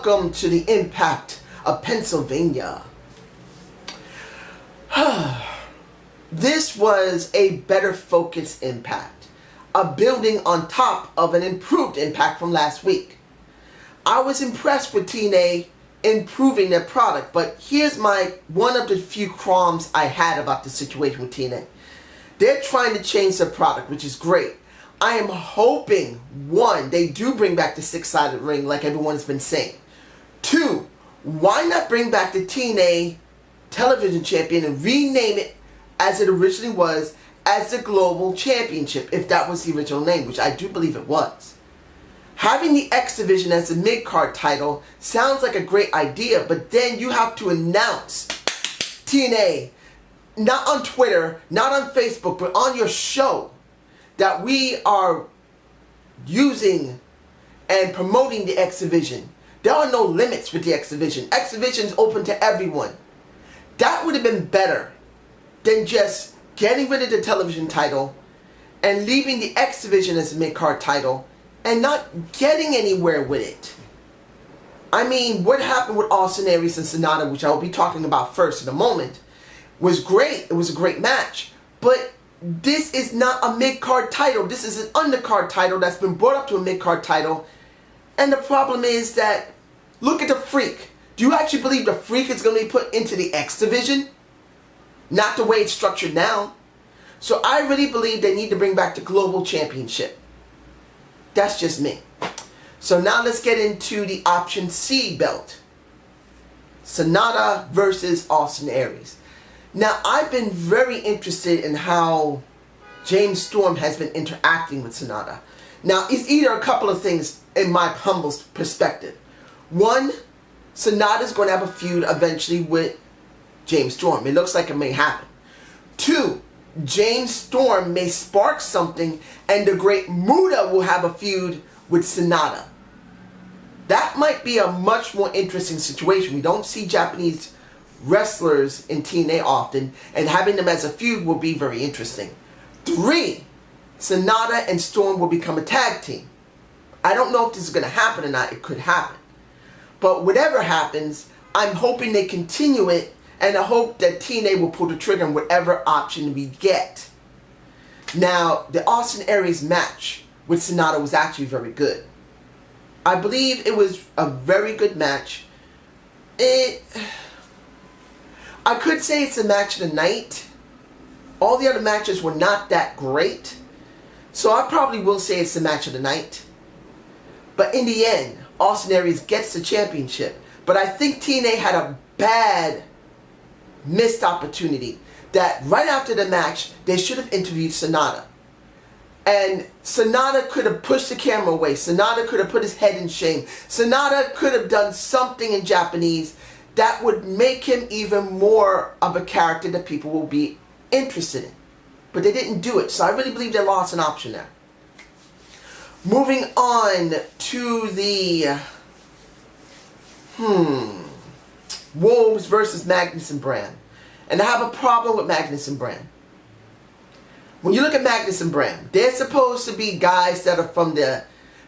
welcome to the impact of Pennsylvania. This was a better focused impact, a building on top of an improved impact from last week. I was impressed with TNA improving their product, but here's one of the few qualms I had about the situation with TNA. They're trying to change their product, which is great. I am hoping, one, they do bring back the six-sided ring like everyone's been saying. Two, why not bring back the TNA television champion and rename it as it originally was as the Global Championship, if that was the original name, which I do believe it was. Having the X Division as the mid-card title sounds like a great idea, but then you have to announce TNA, not on Twitter, not on Facebook, but on your show, that we are using and promoting the X Division. There are no limits with the X Division. X Division is open to everyone. That would have been better than just getting rid of the television title and leaving the X Division as a mid-card title and not getting anywhere with it. I mean, what happened with Austin Aries and Sonata, which I will be talking about first in a moment, was great. It was a great match. But this is not a mid-card title. This is an undercard title that's been brought up to a mid-card title. And the problem is that, look at the Freak. Do you actually believe the Freak is going to be put into the X Division? Not the way it's structured now. So I really believe they need to bring back the Global Championship. That's just me. So now let's get into the Option C belt. Sonata versus Austin Aries. Now, I've been very interested in how James Storm has been interacting with Sonata. Now, it's either a couple of things in my humble perspective. One, Sonata's going to have a feud eventually with James Storm. It looks like it may happen. Two, James Storm may spark something and the Great Muta will have a feud with Sonata. That might be a much more interesting situation. We don't see Japanese wrestlers in TNA often, and having them as a feud will be very interesting. Three, Sonata and Storm will become a tag team. I don't know if this is going to happen or not. It could happen. But whatever happens, I'm hoping they continue it, and I hope that TNA will pull the trigger on whatever option we get. Now, the Austin Aries match with Sonata was actually very good. I believe it was a very good match. I could say it's a match of the night. All the other matches were not that great. So I probably will say it's the match of the night. But in the end, Austin Aries gets the championship. But I think TNA had a bad missed opportunity. That right after the match, they should have interviewed Sonata. And Sonata could have pushed the camera away. Sonata could have put his head in shame. Sonata could have done something in Japanese that would make him even more of a character that people will be interested in. But they didn't do it, so I really believe they lost an option there. Moving on to the Wolves versus Magnus and Bram. And I have a problem with Magnus and Bram. When you look at Magnus and Bram, they're supposed to be guys that are from the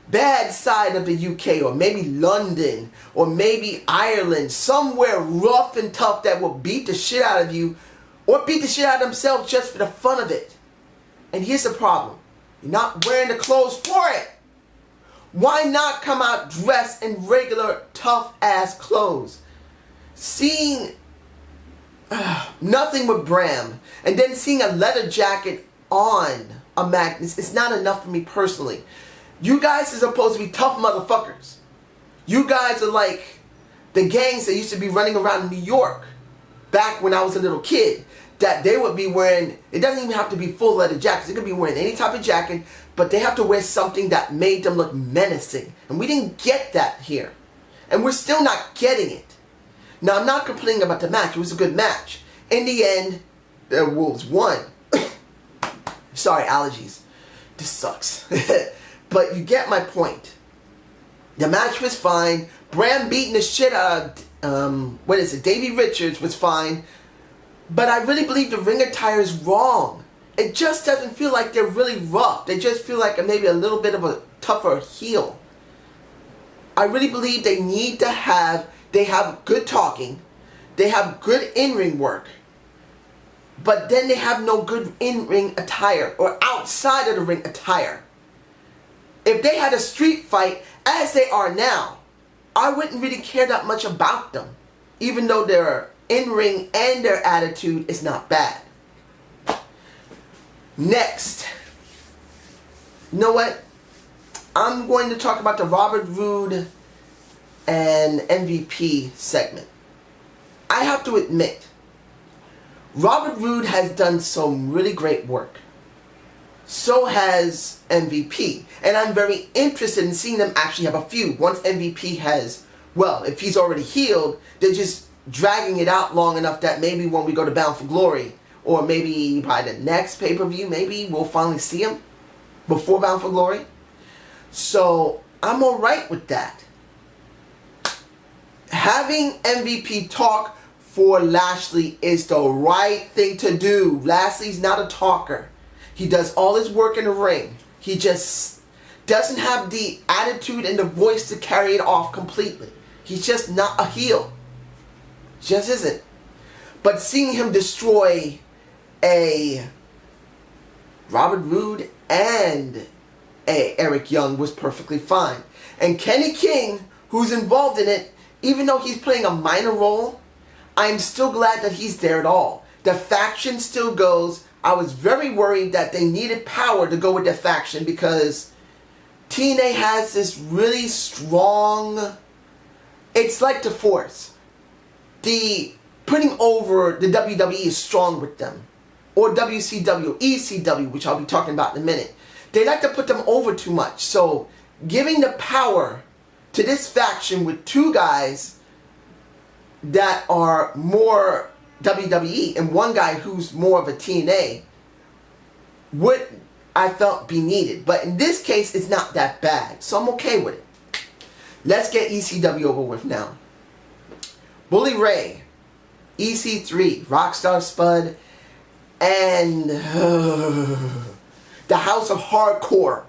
bad side of the UK, or maybe London, or maybe Ireland, somewhere rough and tough that will beat the shit out of you, or beat the shit out of themselves just for the fun of it. And here's the problem. You're not wearing the clothes for it. Why not come out dressed in regular tough-ass clothes? Seeing nothing with Bram, and then seeing a leather jacket on a Magnus is not enough for me personally. You guys are supposed to be tough motherfuckers. You guys are like the gangs that used to be running around New York back when I was a little kid. That they would be wearing, it doesn't even have to be full leather jackets. They could be wearing any type of jacket, but they have to wear something that made them look menacing. And we didn't get that here. And we're still not getting it. Now, I'm not complaining about the match. It was a good match. In the end, the Wolves won. Sorry, allergies. This sucks. But you get my point. The match was fine. Bram beating the shit out of, Davey Richards was fine. But I really believe the ring attire is wrong. It just doesn't feel like they're really rough. They just feel like maybe a little bit of a tougher heel. I really believe they need to they have good talking, they have good in-ring work, but then they have no good in-ring attire or outside of the ring attire. If they had a street fight as they are now, I wouldn't really care that much about them, even though their in-ring and their attitude is not bad. Next, you know what? I'm going to talk about the Roode and MVP segment. I have to admit, Roode has done some really great work. So has MVP. And I'm very interested in seeing them actually have a feud. Once MVP has, well, if he's already healed, they're just dragging it out long enough that maybe when we go to Bound for Glory, or maybe by the next pay-per-view, maybe we'll finally see him before Bound for Glory. So I'm alright with that. Having MVP talk for Lashley is the right thing to do. Lashley's not a talker. He does all his work in the ring. He just doesn't have the attitude and the voice to carry it off completely. He's just not a heel. Just isn't. But seeing him destroy a Robert Roode and a Eric Young was perfectly fine. And Kenny King, who's involved in it, even though he's playing a minor role, I'm still glad that he's there at all. The faction still goes. I was very worried that they needed power to go with the faction because TNA has this really strong, it's like the Force. The putting over the WWE is strong with them. Or WCW, ECW, which I'll be talking about in a minute. They like to put them over too much. So giving the power to this faction with two guys that are more WWE and one guy who's more of a TNA would, I felt, be needed. But in this case, it's not that bad. So I'm okay with it. Let's get ECW over with now. Bully Ray, EC3, Rockstar Spud, and the House of Hardcore.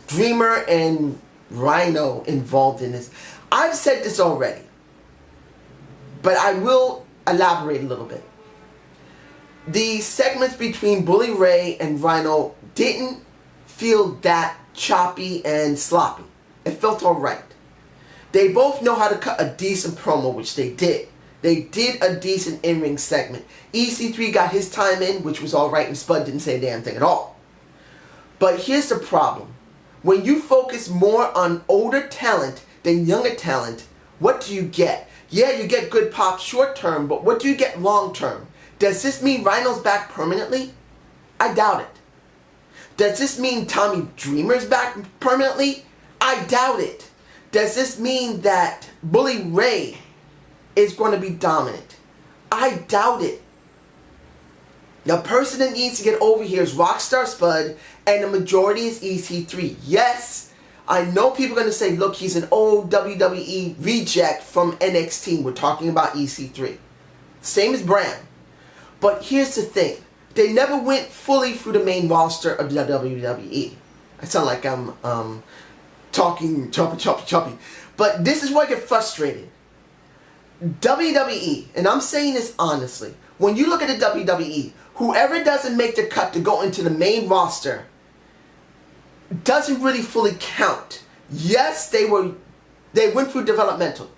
Dreamer and Rhino involved in this. I've said this already, but I will elaborate a little bit. The segments between Bully Ray and Rhino didn't feel that choppy and sloppy. It felt alright. They both know how to cut a decent promo, which they did. They did a decent in-ring segment. EC3 got his time in, which was alright, and Spud didn't say a damn thing at all. But here's the problem. When you focus more on older talent than younger talent, what do you get? Yeah, you get good pop short term, but what do you get long term? Does this mean Rhino's back permanently? I doubt it. Does this mean Tommy Dreamer's back permanently? I doubt it. Does this mean that Bully Ray is going to be dominant? I doubt it. The person that needs to get over here is Rockstar Spud, and the majority is EC3. Yes, I know people are going to say, look, he's an old WWE reject from NXT. We're talking about EC3. Same as Bram. But here's the thing. They never went fully through the main roster of the WWE. I sound like I'm talking choppy. But this is where I get frustrated. WWE, and I'm saying this honestly, when you look at the WWE, whoever doesn't make the cut to go into the main roster doesn't really fully count. Yes, they went through developmental.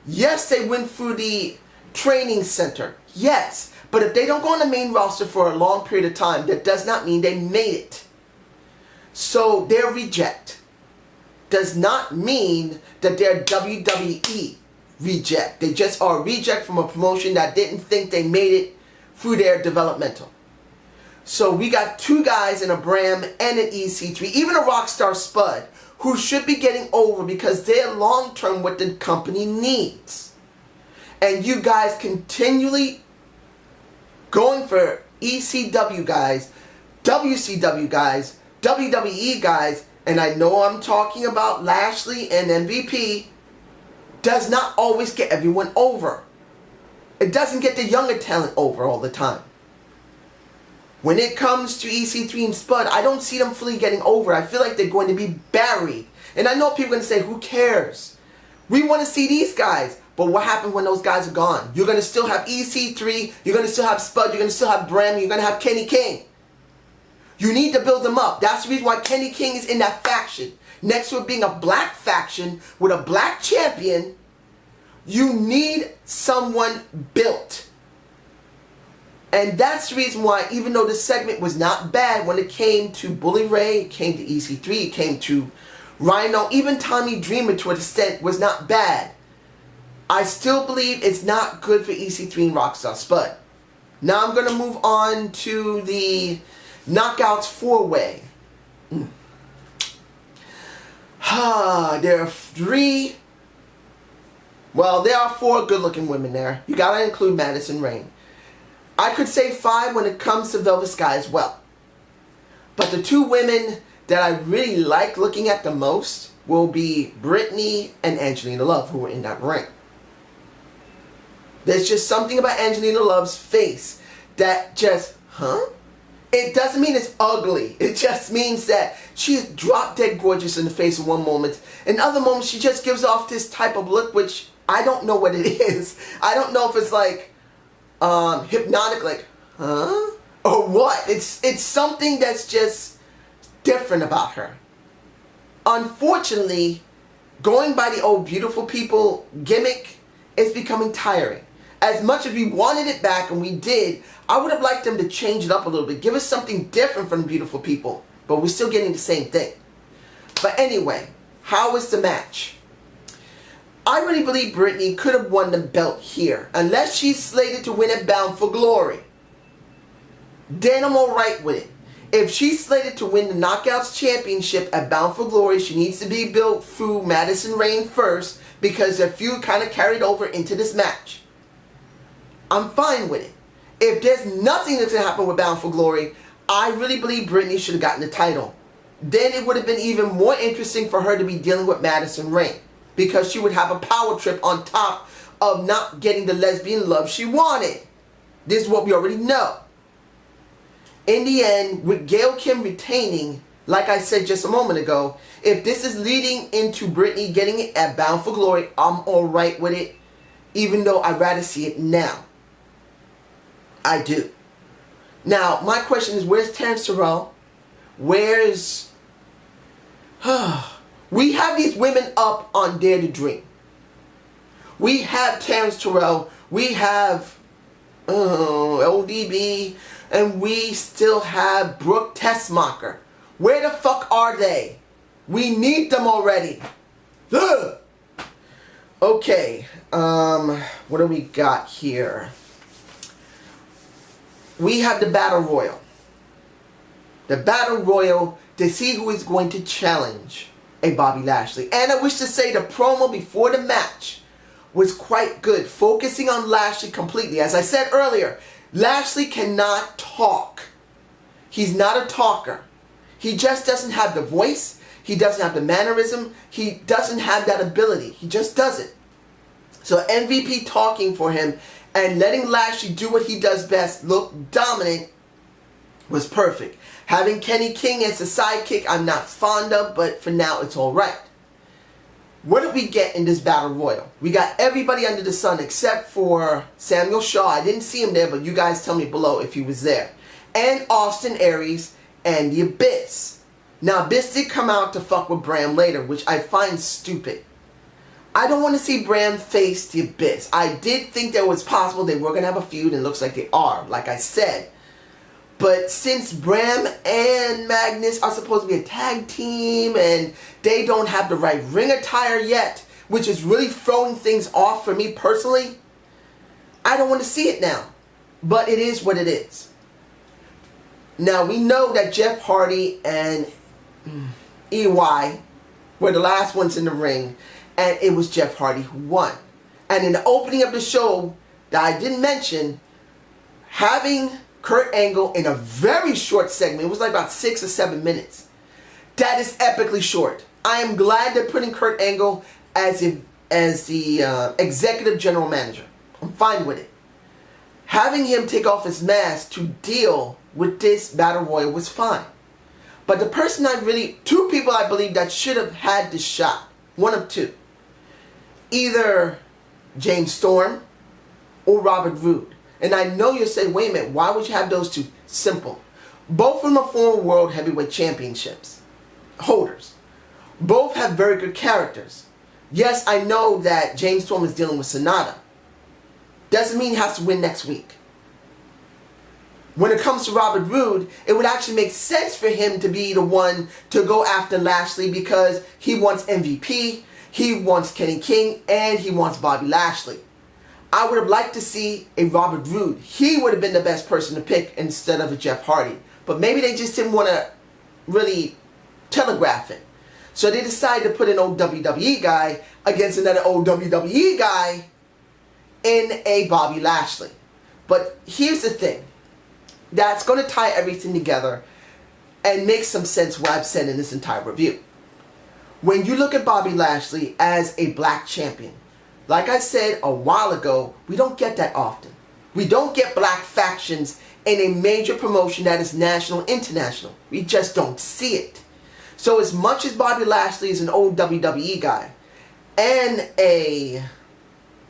Yes, they went through the training center. Yes, but if they don't go on the main roster for a long period of time, that does not mean they made it. So their reject does not mean that they're WWE reject. They just are a reject from a promotion that didn't think they made it through their developmental. So we got two guys in a Bram and an EC3, even a Rockstar Spud, who should be getting over because they're long-term what the company needs. And you guys continually going for ECW guys, WCW guys, WWE guys, and I know I'm talking about Lashley and MVP, does not always get everyone over. It doesn't get the younger talent over all the time. When it comes to EC3 and Spud, I don't see them fully getting over. I feel like they're going to be buried. And I know people are going to say, who cares? We want to see these guys. But what happens when those guys are gone? You're going to still have EC3. You're going to still have Spud. You're going to still have Bram. You're going to have Kenny King. You need to build them up. That's the reason why Kenny King is in that faction. Next to it being a black faction with a black champion, you need someone built. And that's the reason why, even though this segment was not bad when it came to Bully Ray, it came to EC3, it came to Rhino, even Tommy Dreamer to an extent was not bad. I still believe it's not good for EC3 and Rockstar Spud. Now I'm going to move on to the Knockouts 4-way. There are there are 4 good-looking women there. You got to include Madison Rayne. I could say 5 when it comes to Velvet Sky as well. But the 2 women that I really like looking at the most will be Brittany and Angelina Love, who were in that ring. There's just something about Angelina Love's face that just, It doesn't mean it's ugly. It just means that she is drop dead gorgeous in the face in one moment. In other moments, she just gives off this type of look, which I don't know what it is. I don't know if it's like hypnotic, like, huh? Or what? It's something that's just different about her. Unfortunately, going by the old beautiful people gimmick is becoming tiring. As much as we wanted it back, and we did, I would have liked them to change it up a little bit. Give us something different from the beautiful people. But we're still getting the same thing. But anyway, how was the match? I really believe Brittany could have won the belt here. Unless she's slated to win it Bound for Glory. Then I'm alright with it. If she's slated to win the Knockouts Championship at Bound for Glory, she needs to be built through Madison Rayne first, because their feud kind of carried over into this match. I'm fine with it. If there's nothing that's going to happen with Bound for Glory, I really believe Brittany should have gotten the title. Then it would have been even more interesting for her to be dealing with Madison Rayne, because she would have a power trip on top of not getting the lesbian love she wanted. This is what we already know. In the end, with Gail Kim retaining, like I said just a moment ago, if this is leading into Brittany getting it at Bound for Glory, I'm alright with it, even though I'd rather see it now. I do. Now, my question is, where's Terrence Terrell? Where's... We have these women up on Dare to Dream. We have Terrence Terrell. We have LDB. And we still have Brooke Tessmacher. Where the fuck are they? We need them already. Ugh. Okay. What do we got here? We have the Battle Royal. The Battle Royal to see who is going to challenge a Bobby Lashley. And I wish to say the promo before the match was quite good, focusing on Lashley completely. As I said earlier, Lashley cannot talk. He's not a talker. He just doesn't have the voice. He doesn't have the mannerism. He doesn't have that ability. He just doesn't. So MVP talking for him and letting Lashley do what he does best, look dominant, was perfect. Having Kenny King as a sidekick, I'm not fond of, but for now it's alright. What did we get in this Battle Royal? We got everybody under the sun except for Samuel Shaw. I didn't see him there, but you guys tell me below if he was there. And Austin Aries and the Abyss. Now, Abyss did come out to fuck with Bram later, which I find stupid. I don't want to see Bram face the Abyss. I did think that it was possible they were going to have a feud, and it looks like they are, like I said. But since Bram and Magnus are supposed to be a tag team, and they don't have the right ring attire yet, which is really throwing things off for me personally, I don't want to see it now. But it is what it is. Now, we know that Jeff Hardy and EY were the last ones in the ring, and it was Jeff Hardy who won. And in the opening of the show that I didn't mention, having Kurt Angle in a very short segment, it was like about 6 or 7 minutes. That is epically short. I am glad they're putting Kurt Angle as the executive general manager. I'm fine with it. Having him take off his mask to deal with this Battle Royal was fine. But the person two people I believe that should have had the shot, one of two. Either James Storm or Robert Roode. And I know you're saying, wait a minute, why would you have those two? Simple. Both of them are former World Heavyweight Championships holders. Both have very good characters. Yes, I know that James Storm is dealing with Sonata. Doesn't mean he has to win next week. When it comes to Robert Roode, it would actually make sense for him to be the one to go after Lashley because he wants MVP, he wants Kenny King, and he wants Bobby Lashley. I would have liked to see a Robert Roode. He would have been the best person to pick instead of a Jeff Hardy. But maybe they just didn't want to really telegraph it. So they decided to put an old WWE guy against another old WWE guy in a Bobby Lashley. But here's the thing. That's going to tie everything together and make some sense what I've said in this entire review. When you look at Bobby Lashley as a black champion, like I said a while ago, we don't get that often. We don't get black factions in a major promotion that is national, international. We just don't see it. So as much as Bobby Lashley is an old WWE guy and a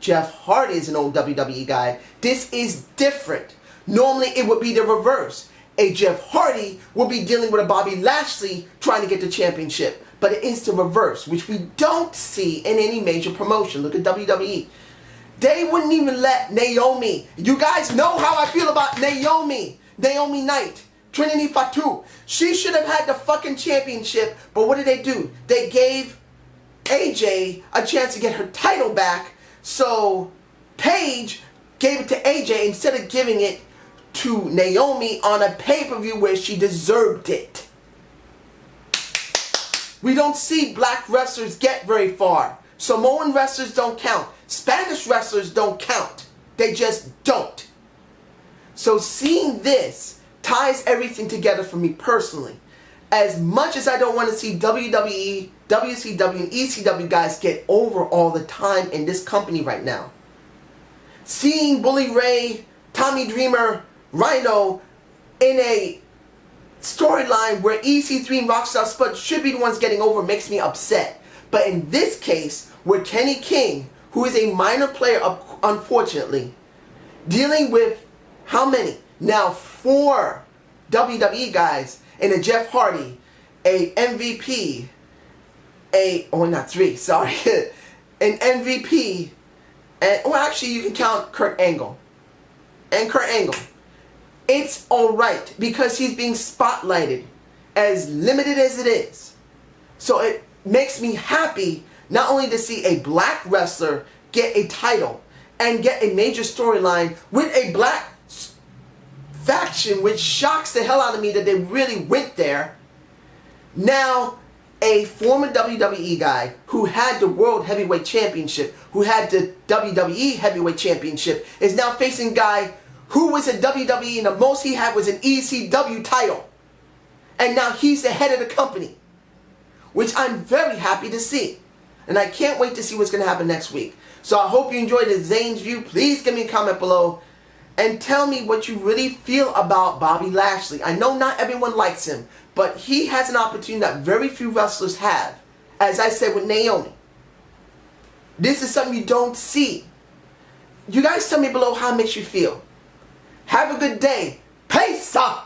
Jeff Hardy is an old WWE guy, this is different. Normally it would be the reverse. A Jeff Hardy will be dealing with a Bobby Lashley trying to get the championship. But it is the reverse, which we don't see in any major promotion. Look at WWE. They wouldn't even let Naomi. You guys know how I feel about Naomi. Naomi Knight. Trinity Fatu. She should have had the fucking championship. But what did they do? They gave AJ a chance to get her title back. So Paige gave it to AJ instead of giving it to Naomi on a pay-per-view where she deserved it. We don't see black wrestlers get very far. Samoan wrestlers don't count. Spanish wrestlers don't count. They just don't. So seeing this ties everything together for me personally. As much as I don't want to see WWE, WCW, and ECW guys get over all the time in this company right now. Seeing Bully Ray, Tommy Dreamer, Rhino in a storyline where EC3 and Rockstar Spud should be the ones getting over makes me upset. But in this case, where Kenny King, who is a minor player, unfortunately, dealing with how many? Now 4 WWE guys and a Jeff Hardy, a MVP, not 3, sorry, an MVP, and, well actually you can count Kurt Angle. And Kurt Angle. It's alright because he's being spotlighted as limited as it is. So it makes me happy not only to see a black wrestler get a title and get a major storyline with a black faction, which shocks the hell out of me that they really went there. Now a former WWE guy who had the World Heavyweight Championship, who had the WWE Heavyweight Championship, is now facing a guy who was at WWE and the most he had was an ECW title. And now he's the head of the company, which I'm very happy to see. And I can't wait to see what's going to happen next week. So I hope you enjoyed the Zane's View. Please give me a comment below and tell me what you really feel about Bobby Lashley. I know not everyone likes him, but he has an opportunity that very few wrestlers have. As I said with Naomi. This is something you don't see. You guys tell me below how it makes you feel. Have a good day. Peace out.